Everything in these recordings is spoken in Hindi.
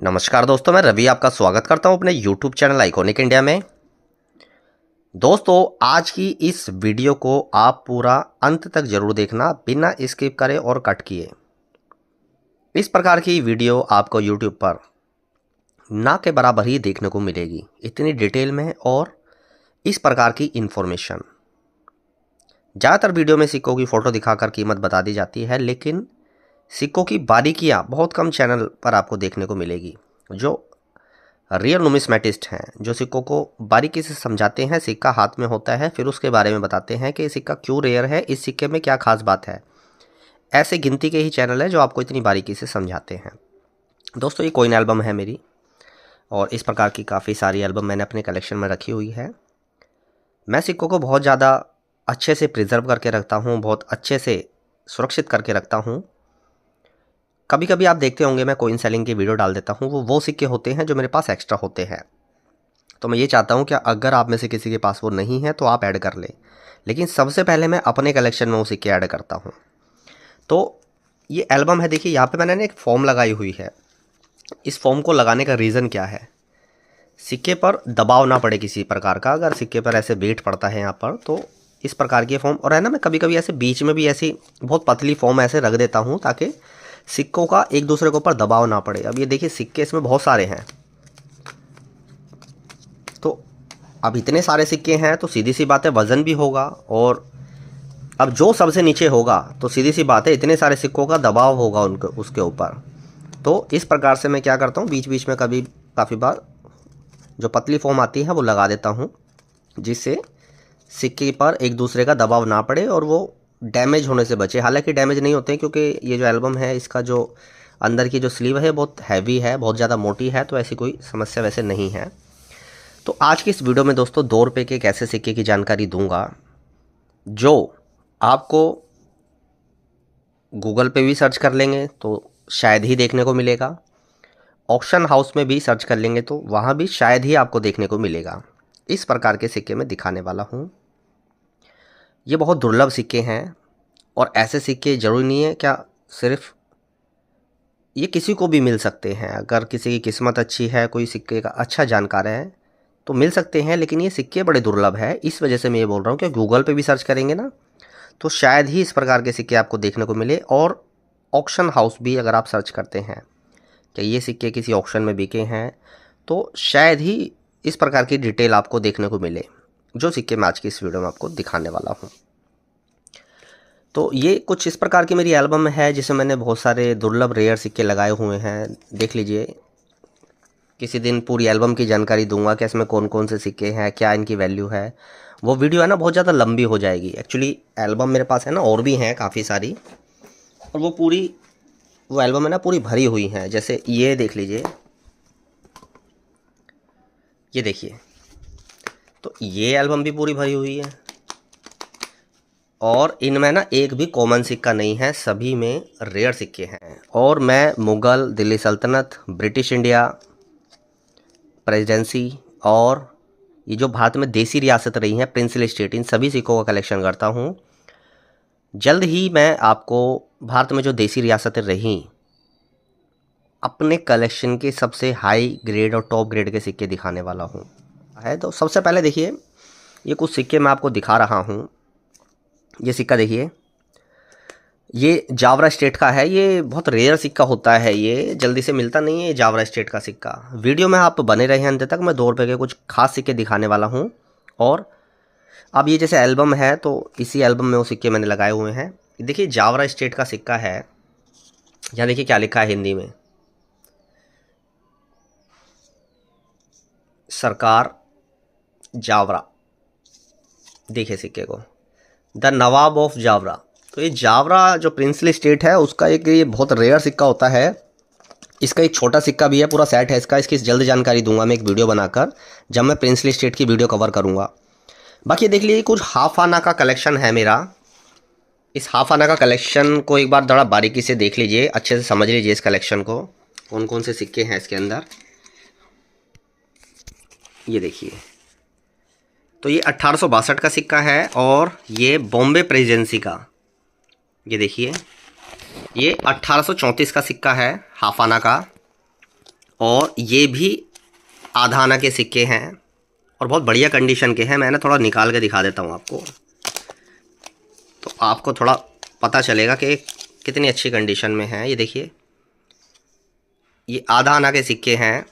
नमस्कार दोस्तों, मैं रवि आपका स्वागत करता हूं अपने YouTube चैनल आइकॉनिक इंडिया में। दोस्तों, आज की इस वीडियो को आप पूरा अंत तक जरूर देखना, बिना स्किप करे और कट किए। इस प्रकार की वीडियो आपको YouTube पर ना के बराबर ही देखने को मिलेगी, इतनी डिटेल में और इस प्रकार की इन्फॉर्मेशन। ज़्यादातर वीडियो में सिक्कों की फ़ोटो दिखाकर कीमत बता दी जाती है, लेकिन सिक्कों की बारीकियाँ बहुत कम चैनल पर आपको देखने को मिलेगी। जो रियल नुमिस्मेटिस्ट हैं, जो सिक्कों को बारीकी से समझाते हैं, सिक्का हाथ में होता है फिर उसके बारे में बताते हैं कि सिक्का क्यों रेयर है, इस सिक्के में क्या खास बात है। ऐसे गिनती के ही चैनल है जो आपको इतनी बारीकी से समझाते हैं। दोस्तों, ये कॉइन एल्बम है मेरी, और इस प्रकार की काफ़ी सारी एल्बम मैंने अपने कलेक्शन में रखी हुई है। मैं सिक्कों को बहुत ज़्यादा अच्छे से प्रिजर्व करके रखता हूँ, बहुत अच्छे से सुरक्षित करके रखता हूँ। कभी कभी आप देखते होंगे मैं कॉइन सेलिंग की वीडियो डाल देता हूँ, वो सिक्के होते हैं जो मेरे पास एक्स्ट्रा होते हैं। तो मैं ये चाहता हूँ कि अगर आप में से किसी के पास वो नहीं है तो आप ऐड कर लें, लेकिन सबसे पहले मैं अपने कलेक्शन में वो सिक्के ऐड करता हूँ। तो ये एल्बम है, देखिए यहाँ पे मैंने एक फॉर्म लगाई हुई है। इस फॉर्म को लगाने का रीज़न क्या है, सिक्के पर दबाव ना पड़े किसी प्रकार का। अगर सिक्के पर ऐसे वेट पड़ता है यहाँ पर, तो इस प्रकार की फॉर्म, और है ना, मैं कभी कभी ऐसे बीच में भी ऐसी बहुत पतली फॉर्म ऐसे रख देता हूँ ताकि सिक्कों का एक दूसरे के ऊपर दबाव ना पड़े। अब ये देखिए सिक्के इसमें बहुत सारे हैं, तो अब इतने सारे सिक्के हैं तो सीधी सी बात है वज़न भी होगा, और अब जो सबसे नीचे होगा तो सीधी सी बात है इतने सारे सिक्कों का दबाव होगा उनके उसके ऊपर। तो इस प्रकार से मैं क्या करता हूँ, बीच बीच में कभी काफ़ी बार जो पतली फॉर्म आती है वो लगा देता हूँ, जिससे सिक्के पर एक दूसरे का दबाव ना पड़े और वो डैमेज होने से बचे। हालांकि डैमेज नहीं होते हैं, क्योंकि ये जो एल्बम है इसका जो अंदर की जो स्लीव है बहुत हैवी है, बहुत ज़्यादा मोटी है, तो ऐसी कोई समस्या वैसे नहीं है। तो आज की इस वीडियो में दोस्तों 2 रुपये के एक ऐसे सिक्के की जानकारी दूंगा जो आपको गूगल पे भी सर्च कर लेंगे तो शायद ही देखने को मिलेगा, ऑक्शन हाउस में भी सर्च कर लेंगे तो वहाँ भी शायद ही आपको देखने को मिलेगा। इस प्रकार के सिक्के मैं दिखाने वाला हूँ। ये बहुत दुर्लभ सिक्के हैं, और ऐसे सिक्के ज़रूरी नहीं है क्या सिर्फ ये किसी को भी मिल सकते हैं। अगर किसी की किस्मत अच्छी है, कोई सिक्के का अच्छा जानकार है तो मिल सकते हैं, लेकिन ये सिक्के बड़े दुर्लभ है। इस वजह से मैं ये बोल रहा हूँ कि गूगल पे भी सर्च करेंगे ना तो शायद ही इस प्रकार के सिक्के आपको देखने को मिले। और ऑक्शन हाउस भी अगर आप सर्च करते हैं कि ये सिक्के किसी ऑक्शन में बिके हैं, तो शायद ही इस प्रकार की डिटेल आपको देखने को मिले जो सिक्के मैं आज की इस वीडियो में आपको दिखाने वाला हूँ। तो ये कुछ इस प्रकार की मेरी एल्बम है जिसमें मैंने बहुत सारे दुर्लभ रेयर सिक्के लगाए हुए हैं। देख लीजिए, किसी दिन पूरी एल्बम की जानकारी दूंगा कि इसमें कौन कौन से सिक्के हैं, क्या इनकी वैल्यू है। वो वीडियो है ना बहुत ज़्यादा लंबी हो जाएगी। एक्चुअली एल्बम मेरे पास है ना और भी हैं काफ़ी सारी, और वो एल्बम है ना पूरी भरी हुई है। जैसे ये देख लीजिए, ये देखिए, तो ये एल्बम भी पूरी भरी हुई है, और इनमें ना एक भी कॉमन सिक्का नहीं है, सभी में रेयर सिक्के हैं। और मैं मुग़ल, दिल्ली सल्तनत, ब्रिटिश इंडिया, प्रेसिडेंसी और ये जो भारत में देसी रियासत रही हैं, प्रिंसली स्टेट, इन सभी सिक्कों का कलेक्शन करता हूँ। जल्द ही मैं आपको भारत में जो देसी रियासतें रहीं अपने कलेक्शन के सबसे हाई ग्रेड और टॉप ग्रेड के सिक्के दिखाने वाला हूँ। तो सबसे पहले देखिए, ये कुछ सिक्के मैं आपको दिखा रहा हूँ। ये सिक्का देखिए, ये जावरा स्टेट का है। ये बहुत रेयर सिक्का होता है, ये जल्दी से मिलता नहीं है, ये जावरा स्टेट का सिक्का। वीडियो में आप बने रहे अंत तक, मैं 2 रुपये के कुछ खास सिक्के दिखाने वाला हूँ। और अब ये जैसे एल्बम है तो इसी एल्बम में वो सिक्के मैंने लगाए हुए हैं। देखिए जावरा स्टेट का सिक्का है, यहाँ देखिए क्या लिखा है हिंदी में, सरकार जावरा। देखिए सिक्के को, द नवाब ऑफ जावरा। तो ये जावरा जो प्रिंसली स्टेट है उसका एक ये बहुत रेयर सिक्का होता है। इसका एक छोटा सिक्का भी है, पूरा सेट है इसका। इसकी जल्द जानकारी दूंगा मैं एक वीडियो बनाकर, जब मैं प्रिंसली स्टेट की वीडियो कवर करूंगा। बाकी देख लीजिए, कुछ हाफ आना का कलेक्शन है मेरा। इस हाफ आना का कलेक्शन को एक बार थोड़ा बारीकी से देख लीजिए, अच्छे से समझ लीजिए इस कलेक्शन को, कौन कौन से सिक्के हैं इसके अंदर। ये देखिए, तो ये 1862 का सिक्का है, और ये बॉम्बे प्रेसिडेंसी का, ये देखिए, ये 1834 का सिक्का है हाफ आना का। और ये भी आधा आना के सिक्के हैं और बहुत बढ़िया कंडीशन के हैं। मैंने थोड़ा निकाल के दिखा देता हूँ आपको, तो आपको थोड़ा पता चलेगा कि कितनी अच्छी कंडीशन में है। ये देखिए, ये आधा आना के सिक्के हैं।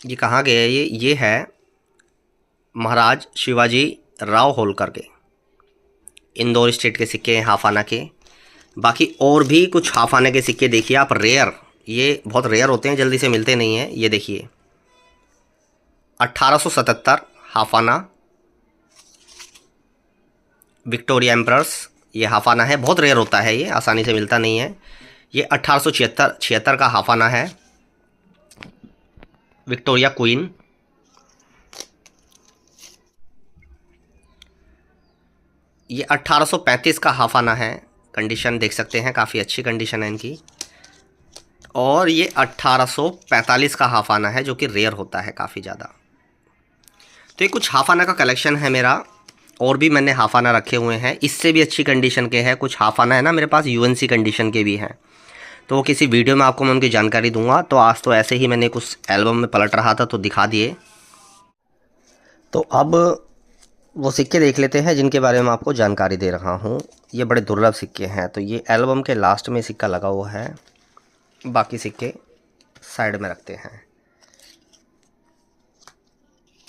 ये कहाँ गए? ये है महाराज शिवाजी राव होलकर के, इंदौर स्टेट के सिक्के हैं हाफ आना के। बाकी और भी कुछ हाफ आने के सिक्के देखिए आप, रेयर, ये बहुत रेयर होते हैं, जल्दी से मिलते नहीं हैं। ये देखिए 1877 हाफ आना विक्टोरिया एम्परर्स, ये हाफ आना है, बहुत रेयर होता है, ये आसानी से मिलता नहीं है। ये 1876 का हाफ आना है विक्टोरिया क्वीन। ये 1835 का हाफ आना है, कंडीशन देख सकते हैं, काफ़ी अच्छी कंडीशन है इनकी। और ये 1845 का हाफ आना है, जो कि रेयर होता है काफ़ी ज़्यादा। तो ये कुछ हाफ आना का कलेक्शन है मेरा, और भी मैंने हाफ आना रखे हुए हैं, इससे भी अच्छी कंडीशन के हैं। कुछ हाफ आना है ना मेरे पास यूएनसी कंडीशन के भी हैं, तो किसी वीडियो में आपको मैं उनकी जानकारी दूंगा। तो आज तो ऐसे ही मैंने कुछ एल्बम में पलट रहा था तो दिखा दिए। तो अब वो सिक्के देख लेते हैं जिनके बारे में आपको जानकारी दे रहा हूँ। ये बड़े दुर्लभ सिक्के हैं, तो ये एल्बम के लास्ट में सिक्का लगा हुआ है, बाकी सिक्के साइड में रखते हैं।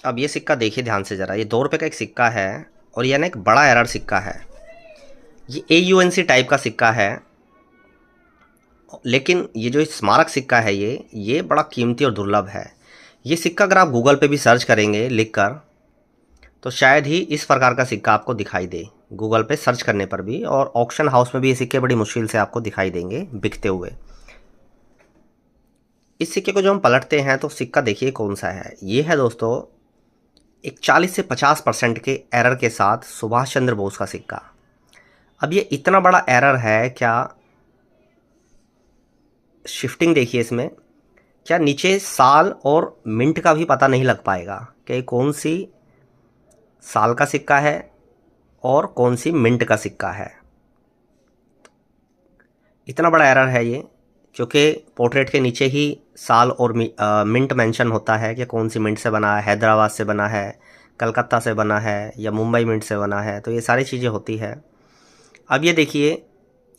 अब ये सिक्का देखिए ध्यान से ज़रा, ये 2 रुपये का एक सिक्का है और यह ना एक बड़ा एरर सिक्का है। ये AUNC टाइप का सिक्का है, लेकिन ये जो स्मारक सिक्का है ये बड़ा कीमती और दुर्लभ है। ये सिक्का अगर आप गूगल पे भी सर्च करेंगे लिखकर, तो शायद ही इस प्रकार का सिक्का आपको दिखाई दे गूगल पे सर्च करने पर भी, और ऑक्शन हाउस में भी ये सिक्के बड़ी मुश्किल से आपको दिखाई देंगे बिकते हुए। इस सिक्के को जो हम पलटते हैं तो सिक्का देखिए कौन सा है। ये है दोस्तों एक 40 से 50% के एरर के साथ सुभाष चंद्र बोस का सिक्का। अब ये इतना बड़ा एरर है, क्या शिफ्टिंग देखिए इसमें, क्या नीचे साल और मिंट का भी पता नहीं लग पाएगा कि कौन सी साल का सिक्का है और कौन सी मिंट का सिक्का है। इतना बड़ा एरर है ये, क्योंकि पोर्ट्रेट के नीचे ही साल और मिंट मेंशन होता है कि कौन सी मिंट से बना है, हैदराबाद से बना है, कलकत्ता से बना है या मुंबई मिंट से बना है, तो ये सारी चीज़ें होती है। अब ये देखिए,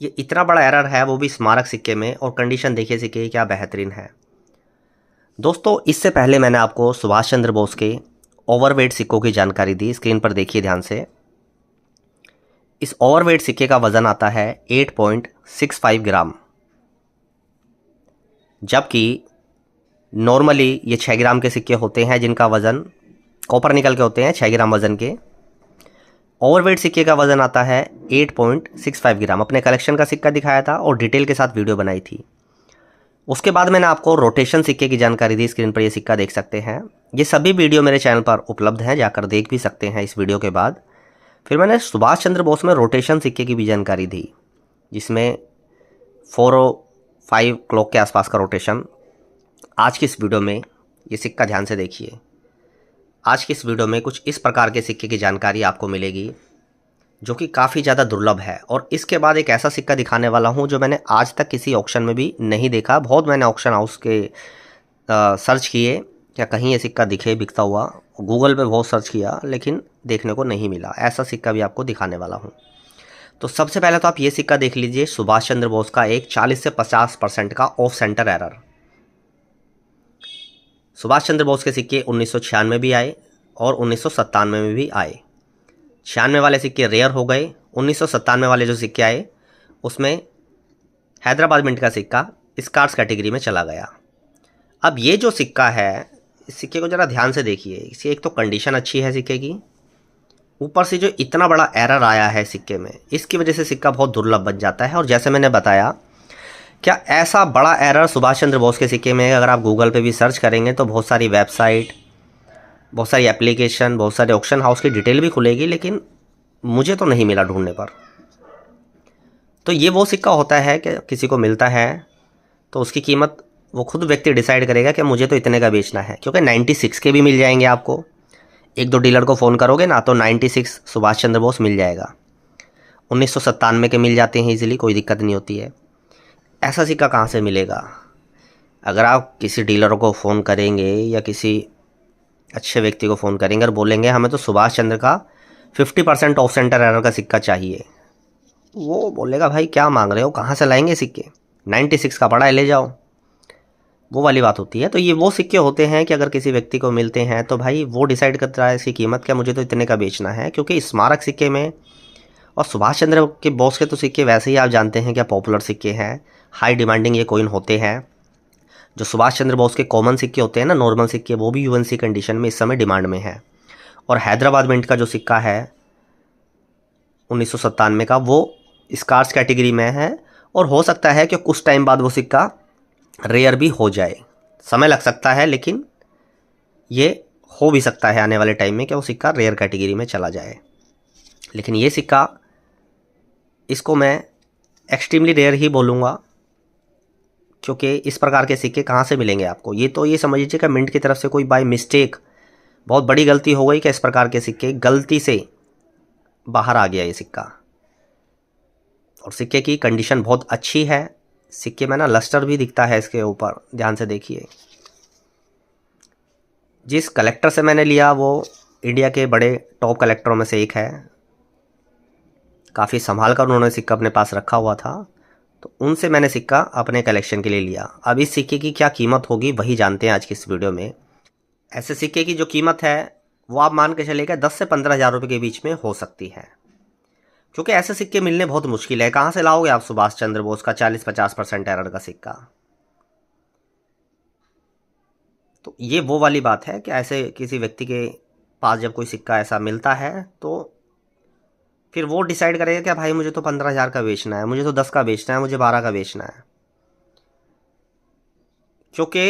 ये इतना बड़ा एरर है, वो भी स्मारक सिक्के में, और कंडीशन देखिए सिक्के की क्या बेहतरीन है। दोस्तों इससे पहले मैंने आपको सुभाष चंद्र बोस के ओवरवेट सिक्कों की जानकारी दी, स्क्रीन पर देखिए ध्यान से। इस ओवरवेट सिक्के का वज़न आता है 8.65 ग्राम, जबकि नॉर्मली ये 6 ग्राम के सिक्के होते हैं जिनका वज़न कॉपर निकल के होते हैं 6 ग्राम वज़न के। ओवरवेट सिक्के का वज़न आता है 8.65 ग्राम। अपने कलेक्शन का सिक्का दिखाया था और डिटेल के साथ वीडियो बनाई थी। उसके बाद मैंने आपको रोटेशन सिक्के की जानकारी दी, स्क्रीन पर ये सिक्का देख सकते हैं। ये सभी वीडियो मेरे चैनल पर उपलब्ध हैं, जाकर देख भी सकते हैं इस वीडियो के बाद। फिर मैंने सुभाष चंद्र बोस में रोटेशन सिक्के की भी जानकारी दी, जिसमें 405 क्लॉक के आसपास का रोटेशन। आज की इस वीडियो में ये सिक्का ध्यान से देखिए। आज की इस वीडियो में कुछ इस प्रकार के सिक्के की जानकारी आपको मिलेगी जो कि काफ़ी ज़्यादा दुर्लभ है। और इसके बाद एक ऐसा सिक्का दिखाने वाला हूं जो मैंने आज तक किसी ऑक्शन में भी नहीं देखा। बहुत मैंने ऑक्शन हाउस के सर्च किए, क्या कहीं ये सिक्का दिखे बिकता हुआ, गूगल पे बहुत सर्च किया लेकिन देखने को नहीं मिला। ऐसा सिक्का भी आपको दिखाने वाला हूँ। तो सबसे पहले तो आप ये सिक्का देख लीजिए, सुभाष चंद्र बोस का एक 40 से 50% का of centre error. Subhash Chandra Bose के सिक्के 1996 में भी आए और 1997 में भी आए। 96 वाले सिक्के रेयर हो गए। 1997 वाले जो सिक्के आए उसमें हैदराबाद मिंट का सिक्का स्कार्स कैटेगरी में चला गया। अब ये जो सिक्का है, इस सिक्के को ज़रा ध्यान से देखिए। इसकी एक तो कंडीशन अच्छी है सिक्के की, ऊपर से जो इतना बड़ा एरर आया है सिक्के में, इसकी वजह से सिक्का बहुत दुर्लभ बन जाता है। और जैसे मैंने बताया, क्या ऐसा बड़ा एरर सुभाष चंद्र बोस के सिक्के में अगर आप गूगल पे भी सर्च करेंगे तो बहुत सारी वेबसाइट, बहुत सारी एप्लीकेशन, बहुत सारे ऑक्शन हाउस की डिटेल भी खुलेगी, लेकिन मुझे तो नहीं मिला ढूंढने पर। तो ये वो सिक्का होता है कि किसी को मिलता है तो उसकी कीमत वो खुद व्यक्ति डिसाइड करेगा कि मुझे तो इतने का बेचना है, क्योंकि 96 के भी मिल जाएंगे आपको। एक दो डीलर को फ़ोन करोगे ना तो 96 सुभाष चंद्र बोस मिल जाएगा। 1997 के मिल जाते हैं इजीली, कोई दिक्कत नहीं होती है। ऐसा सिक्का कहाँ से मिलेगा? अगर आप किसी डीलर को फ़ोन करेंगे या किसी अच्छे व्यक्ति को फ़ोन करेंगे और बोलेंगे हमें तो सुभाष चंद्र का 50% ऑफ सेंटर एरर का सिक्का चाहिए, वो बोलेगा भाई क्या मांग रहे हो, कहाँ से लाएंगे सिक्के, 96 का पड़ा है ले जाओ। वो वाली बात होती है। तो ये वो सिक्के होते हैं कि अगर किसी व्यक्ति को मिलते हैं तो भाई वो डिसाइड करता है इसकी कीमत, क्या मुझे तो इतने का बेचना है। क्योंकि स्मारक सिक्के में और सुभाष चंद्र के बोस के तो सिक्के वैसे ही आप जानते हैं क्या पॉपुलर सिक्के हैं, हाई डिमांडिंग ये कॉइन होते हैं। जो सुभाष चंद्र बोस के कॉमन सिक्के होते हैं ना, नॉर्मल सिक्के, वो भी यूएनसी कंडीशन में इस समय डिमांड में है। और हैदराबाद मिंट का जो सिक्का है 1997 का, वो स्कार्स कैटेगरी में है और हो सकता है कि कुछ टाइम बाद वो सिक्का रेयर भी हो जाए। समय लग सकता है, लेकिन ये हो भी सकता है आने वाले टाइम में कि वो सिक्का रेयर कैटेगरी में चला जाए। लेकिन ये सिक्का, इसको मैं एक्सट्रीमली रेयर ही बोलूँगा, क्योंकि इस प्रकार के सिक्के कहाँ से मिलेंगे आपको। ये तो ये समझ लीजिए कि मिंट की तरफ से कोई बाय मिस्टेक बहुत बड़ी गलती हो गई कि इस प्रकार के सिक्के गलती से बाहर आ गया ये सिक्का। और सिक्के की कंडीशन बहुत अच्छी है। सिक्के में ना लस्टर भी दिखता है इसके ऊपर, ध्यान से देखिए। जिस कलेक्टर से मैंने लिया वो इंडिया के बड़े टॉप कलेक्टरों में से एक है, काफ़ी संभाल कर उन्होंने सिक्का अपने पास रखा हुआ था, तो उनसे मैंने सिक्का अपने कलेक्शन के लिए लिया। अब इस सिक्के की क्या कीमत होगी वही जानते हैं आज की इस वीडियो में। ऐसे सिक्के की जो कीमत है वो आप मान के चलिएगा 10 से 15 हज़ार रुपये के बीच में हो सकती है, क्योंकि ऐसे सिक्के मिलने बहुत मुश्किल है। कहाँ से लाओगे आप सुभाष चंद्र बोस का 40-50% एरर का सिक्का। तो ये वो वाली बात है कि ऐसे किसी व्यक्ति के पास जब कोई सिक्का ऐसा मिलता है तो फिर वो डिसाइड करेगा कि भाई मुझे तो 15 हज़ार का बेचना है, मुझे तो 10 का बेचना है, मुझे 12 का बेचना है। क्योंकि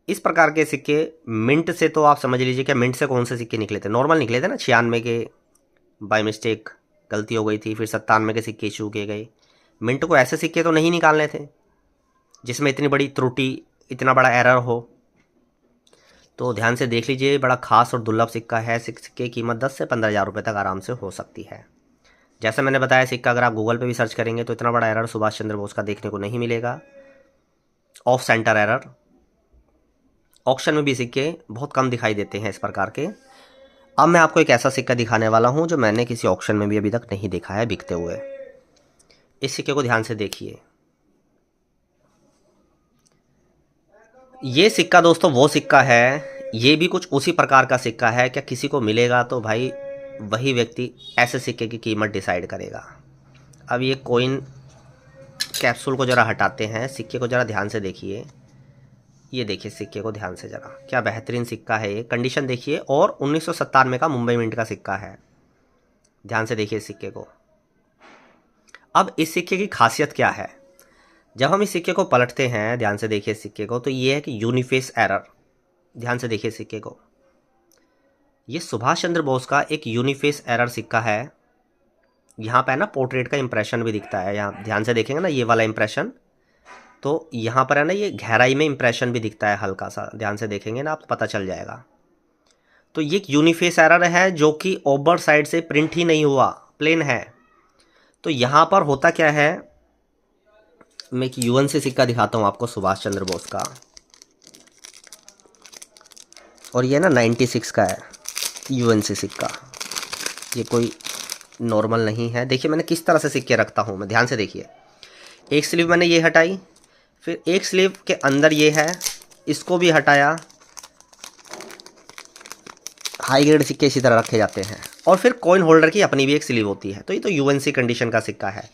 इस प्रकार के सिक्के मिंट से, तो आप समझ लीजिए कि मिंट से कौन से सिक्के निकले थे, नॉर्मल निकले थे ना, 96 के बाय मिस्टेक गलती हो गई थी, फिर 97 के सिक्के इशू किए गए। मिंट को ऐसे सिक्के तो नहीं निकालने थे जिसमें इतनी बड़ी त्रुटि, इतना बड़ा एरर हो। तो ध्यान से देख लीजिए, बड़ा खास और दुर्लभ सिक्का है। सिक्के की कीमत 10 से 15 हज़ार रुपये तक आराम से हो सकती है। जैसे मैंने बताया, सिक्का अगर आप गूगल पे भी सर्च करेंगे तो इतना बड़ा एरर सुभाष चंद्र बोस का देखने को नहीं मिलेगा, ऑफ सेंटर एरर। ऑक्शन में भी सिक्के बहुत कम दिखाई देते हैं इस प्रकार के। अब मैं आपको एक ऐसा सिक्का दिखाने वाला हूं जो मैंने किसी ऑक्शन में भी अभी तक नहीं देखा है बिकते हुए। इस सिक्के को ध्यान से देखिए। ये सिक्का दोस्तों वो सिक्का है, ये भी कुछ उसी प्रकार का सिक्का है। क्या किसी को मिलेगा तो भाई वही व्यक्ति ऐसे सिक्के की कीमत डिसाइड करेगा। अब ये कॉइन कैप्सूल को ज़रा हटाते हैं, सिक्के को ज़रा ध्यान से देखिए। ये देखिए सिक्के को ध्यान से ज़रा, क्या बेहतरीन सिक्का है ये, कंडीशन देखिए। और 1997 का मुंबई मिंट का सिक्का है, ध्यान से देखिए सिक्के को। अब इस सिक्के की खासियत क्या है, जब हम इस सिक्के को पलटते हैं, ध्यान से देखिए सिक्के को, तो ये है कि यूनिफेस एरर। ध्यान से देखिए सिक्के को, ये सुभाष चंद्र बोस का एक यूनिफेस एरर सिक्का है। यहाँ पे है ना पोर्ट्रेट का इंप्रेशन भी दिखता है, यहाँ ध्यान से देखेंगे ना ये वाला इंप्रेशन, तो यहाँ पर है ना ये गहराई में इंप्रेशन भी दिखता है हल्का सा, ध्यान से देखेंगे ना आप पता चल जाएगा। तो ये एक यूनिफेस एरर है जो कि ओवर साइड से प्रिंट ही नहीं हुआ, प्लेन है। तो यहाँ पर होता क्या है, मैं एक यूएन से सिक्का दिखाता हूँ आपको सुभाष चंद्र बोस का, और ये ना 96 का है यूएन से सिक्का, ये कोई नॉर्मल नहीं है। देखिए मैंने किस तरह से सिक्के रखता हूँ मैं, ध्यान से देखिए। एक स्लीव मैंने ये हटाई, फिर एक स्लीव के अंदर ये है, इसको भी हटाया। हाई ग्रेड सिक्के इसी तरह रखे जाते हैं। और फिर कॉइन होल्डर की अपनी भी एक स्लीव होती है। तो ये तो यूएनसी कंडीशन का सिक्का है।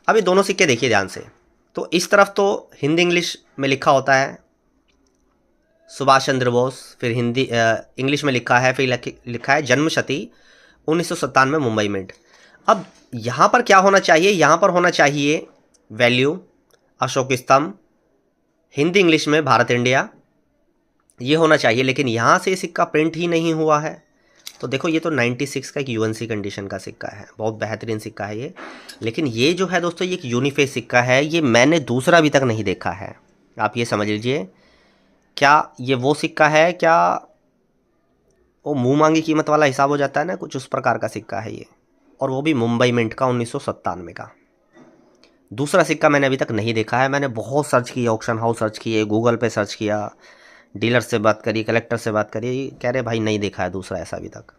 अब ये दोनों सिक्के देखिए ध्यान से, तो इस तरफ तो हिंदी इंग्लिश में लिखा होता है सुभाष चंद्र बोस, फिर हिंदी इंग्लिश में लिखा है, फिर लिखा है जन्मशती 1997 मुंबई मिंट। अब यहाँ पर क्या होना चाहिए, यहाँ पर होना चाहिए वैल्यू, अशोक स्तंभ, हिंदी इंग्लिश में भारत इंडिया, ये होना चाहिए। लेकिन यहाँ से सिक्का प्रिंट ही नहीं हुआ है। तो देखो ये तो 96 का एक यूएनसी कंडीशन का सिक्का है, बहुत बेहतरीन सिक्का है ये। लेकिन ये जो है दोस्तों, ये एक यूनिफेस सिक्का है, ये मैंने दूसरा अभी तक नहीं देखा है। आप ये समझ लीजिए, क्या ये वो सिक्का है, क्या वो मुँह मांगी कीमत वाला हिसाब हो जाता है ना, कुछ उस प्रकार का सिक्का है ये। और वो भी मुंबई मिंट का 1997 का। दूसरा सिक्का मैंने अभी तक नहीं देखा है। मैंने बहुत सर्च किया, ऑक्शन हाउस सर्च किए, गूगल पे सर्च किया, डीलर से बात करी, कलेक्टर से बात करी, कह रहे भाई नहीं देखा है दूसरा ऐसा अभी तक।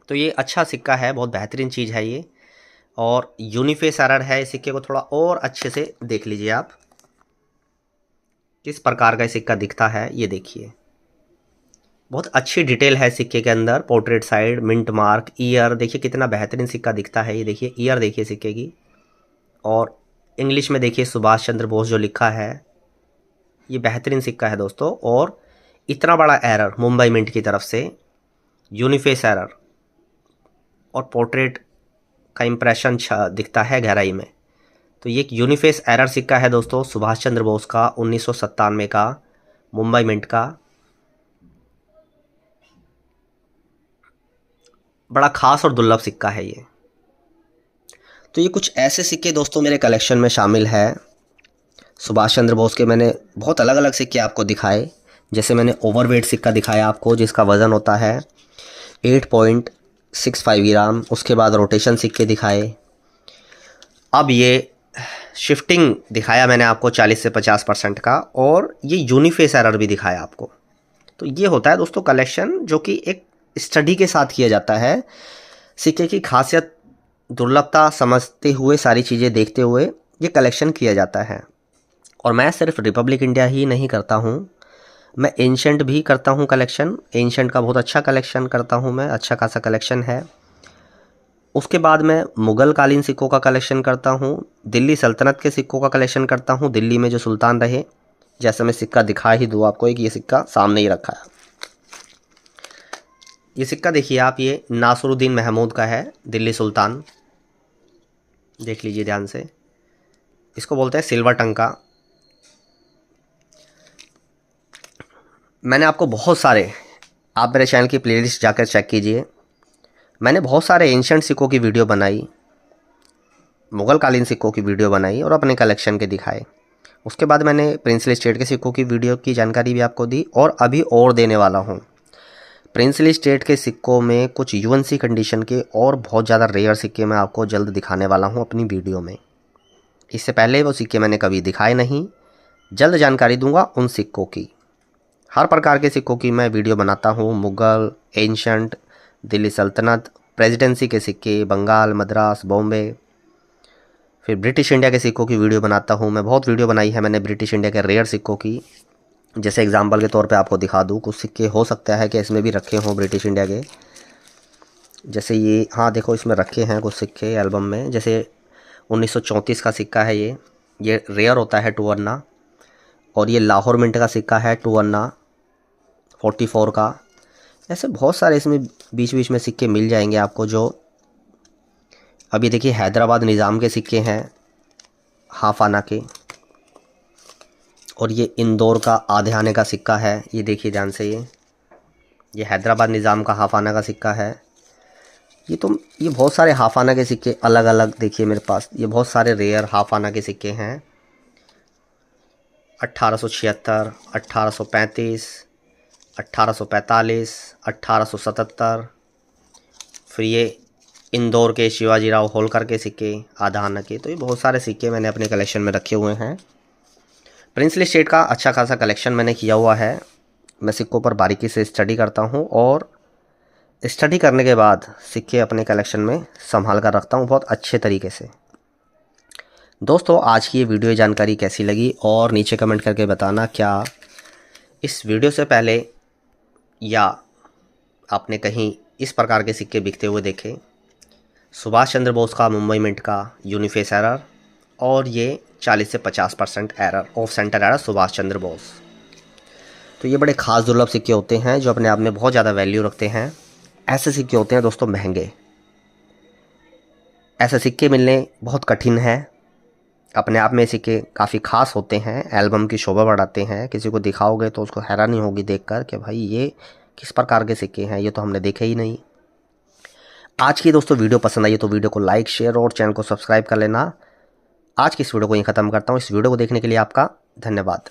तो ये अच्छा सिक्का है, बहुत बेहतरीन चीज़ है ये, और यूनिफेस एरर है। इस सिक्के को थोड़ा और अच्छे से देख लीजिए आप, किस प्रकार का सिक्का दिखता है ये देखिए। बहुत अच्छी डिटेल है सिक्के के अंदर, portrait side, mint mark, year, देखिए कितना बेहतरीन सिक्का दिखता है ये देखिए। ईयर देखिए सिक्के की, और इंग्लिश में देखिए सुभाष चंद्र बोस जो लिखा है, ये बेहतरीन सिक्का है दोस्तों। और इतना बड़ा एरर मुंबई मिंट की तरफ से, यूनिफेस एरर और पोर्ट्रेट का इम्प्रेशन दिखता है गहराई में। तो ये एक यूनिफेस एरर सिक्का है दोस्तों, सुभाष चंद्र बोस का 1997 का, मुंबई मिंट का। बड़ा खास और दुर्लभ सिक्का है ये। तो ये कुछ ऐसे सिक्के दोस्तों मेरे कलेक्शन में शामिल है। सुभाष चंद्र बोस के मैंने बहुत अलग अलग सिक्के आपको दिखाए। जैसे मैंने ओवरवेट सिक्का दिखाया आपको, जिसका वज़न होता है 8.65 ग्राम। उसके बाद रोटेशन सिक्के दिखाए। अब ये शिफ्टिंग दिखाया मैंने आपको 40 से 50% का, और ये यूनिफेस एरर भी दिखाया आपको। तो ये होता है दोस्तों कलेक्शन, जो कि एक स्टडी के साथ किया जाता है। सिक्के की खासियत, दुर्लभता समझते हुए, सारी चीज़ें देखते हुए ये कलेक्शन किया जाता है। और मैं सिर्फ रिपब्लिक इंडिया ही नहीं करता हूँ, मैं एंशंट भी करता हूँ कलेक्शन। एंशंट का बहुत अच्छा कलेक्शन करता हूँ मैं, अच्छा खासा कलेक्शन है। उसके बाद मैं मुग़ल कालीन सिक्कों का कलेक्शन करता हूँ, दिल्ली सल्तनत के सिक्कों का कलेक्शन करता हूँ, दिल्ली में जो सुल्तान रहे। जैसे मैं सिक्का दिखा ही दूँ आपको, एक ये सिक्का सामने ही रखा है। ये सिक्का देखिए आप, ये नासरुद्दीन महमूद का है, दिल्ली सुल्तान। देख लीजिए ध्यान से, इसको बोलते हैं सिल्वर टंका। मैंने आपको बहुत सारे, आप मेरे चैनल की प्लेलिस्ट जाकर चेक कीजिए, मैंने बहुत सारे एंशंट सिक्कों की वीडियो बनाई, मुग़ल कालीन सिक्कों की वीडियो बनाई और अपने कलेक्शन के दिखाए। उसके बाद मैंने प्रिंसली स्टेट के सिक्कों की वीडियो की जानकारी भी आपको दी, और अभी और देने वाला हूँ। प्रिंसली स्टेट के सिक्कों में कुछ यूएनसी कंडीशन के और बहुत ज़्यादा रेयर सिक्के मैं आपको जल्द दिखाने वाला हूँ अपनी वीडियो में। इससे पहले वो सिक्के मैंने कभी दिखाए नहीं, जल्द जानकारी दूंगा उन सिक्कों की। हर प्रकार के सिक्कों की मैं वीडियो बनाता हूँ, मुग़ल, एंशंट, दिल्ली सल्तनत, प्रेसिडेंसी के सिक्के, बंगाल, मद्रास, बॉम्बे, फिर ब्रिटिश इंडिया के सिक्कों की वीडियो बनाता हूँ मैं। बहुत वीडियो बनाई है मैंने ब्रिटिश इंडिया के रेयर सिक्कों की। जैसे एग्जांपल के तौर पे आपको दिखा दूँ, कुछ सिक्के हो सकता है कि इसमें भी रखे हों ब्रिटिश इंडिया के। जैसे ये, हाँ देखो इसमें रखे हैं कुछ सिक्के एल्बम में। जैसे 1934 का सिक्का है ये रेयर होता है 2 अन्ना। और ये लाहौर मिंट का सिक्का है 2 अन्ना 44 का। ऐसे बहुत सारे इसमें बीच बीच में सिक्के मिल जाएंगे आपको। जो अभी देखिए हैदराबाद निज़ाम के सिक्के हैं, हाफ आना के। और ये इंदौर का आधे आने का सिक्का है, ये देखिए ध्यान से, ये हैदराबाद निज़ाम का हाफ आना का सिक्का है। ये बहुत सारे हाफ आना के सिक्के अलग अलग देखिए मेरे पास, ये बहुत सारे रेयर हाफ आना के सिक्के हैं। 1876, 1835, 1845, 1877। फिर ये इंदौर के शिवाजी राव होलकर के सिक्के आधा आना के। तो ये बहुत सारे सिक्के मैंने अपने कलेक्शन में रखे हुए हैं। प्रिंसली स्टेट का अच्छा खासा कलेक्शन मैंने किया हुआ है। मैं सिक्कों पर बारीकी से स्टडी करता हूँ, और स्टडी करने के बाद सिक्के अपने कलेक्शन में संभाल कर रखता हूँ बहुत अच्छे तरीके से। दोस्तों आज की ये वीडियो जानकारी कैसी लगी, और नीचे कमेंट करके बताना, क्या इस वीडियो से पहले या आपने कहीं इस प्रकार के सिक्के बिकते हुए देखे। सुभाष चंद्र बोस का मुंबई मिंट का यूनिफेस एरर, और ये 40 से 50% error, off centre error Subhash Chandra Bose. तो ये बड़े ख़ास दुर्लभ सिक्के होते हैं जो अपने आप में बहुत ज़्यादा वैल्यू रखते हैं। ऐसे सिक्के होते हैं दोस्तों महंगे, ऐसे सिक्के मिलने बहुत कठिन है। अपने आप में सिक्के काफ़ी ख़ास होते हैं, एल्बम की शोभा बढ़ाते हैं। किसी को दिखाओगे तो उसको हैरानी होगी देखकर कि भाई ये किस प्रकार के सिक्के हैं, ये तो हमने देखे ही नहीं। आज की दोस्तों वीडियो पसंद आई तो वीडियो को लाइक, शेयर और चैनल को सब्सक्राइब कर लेना। आज की इस वीडियो को यहीं ख़त्म करता हूँ। इस वीडियो को देखने के लिए आपका धन्यवाद।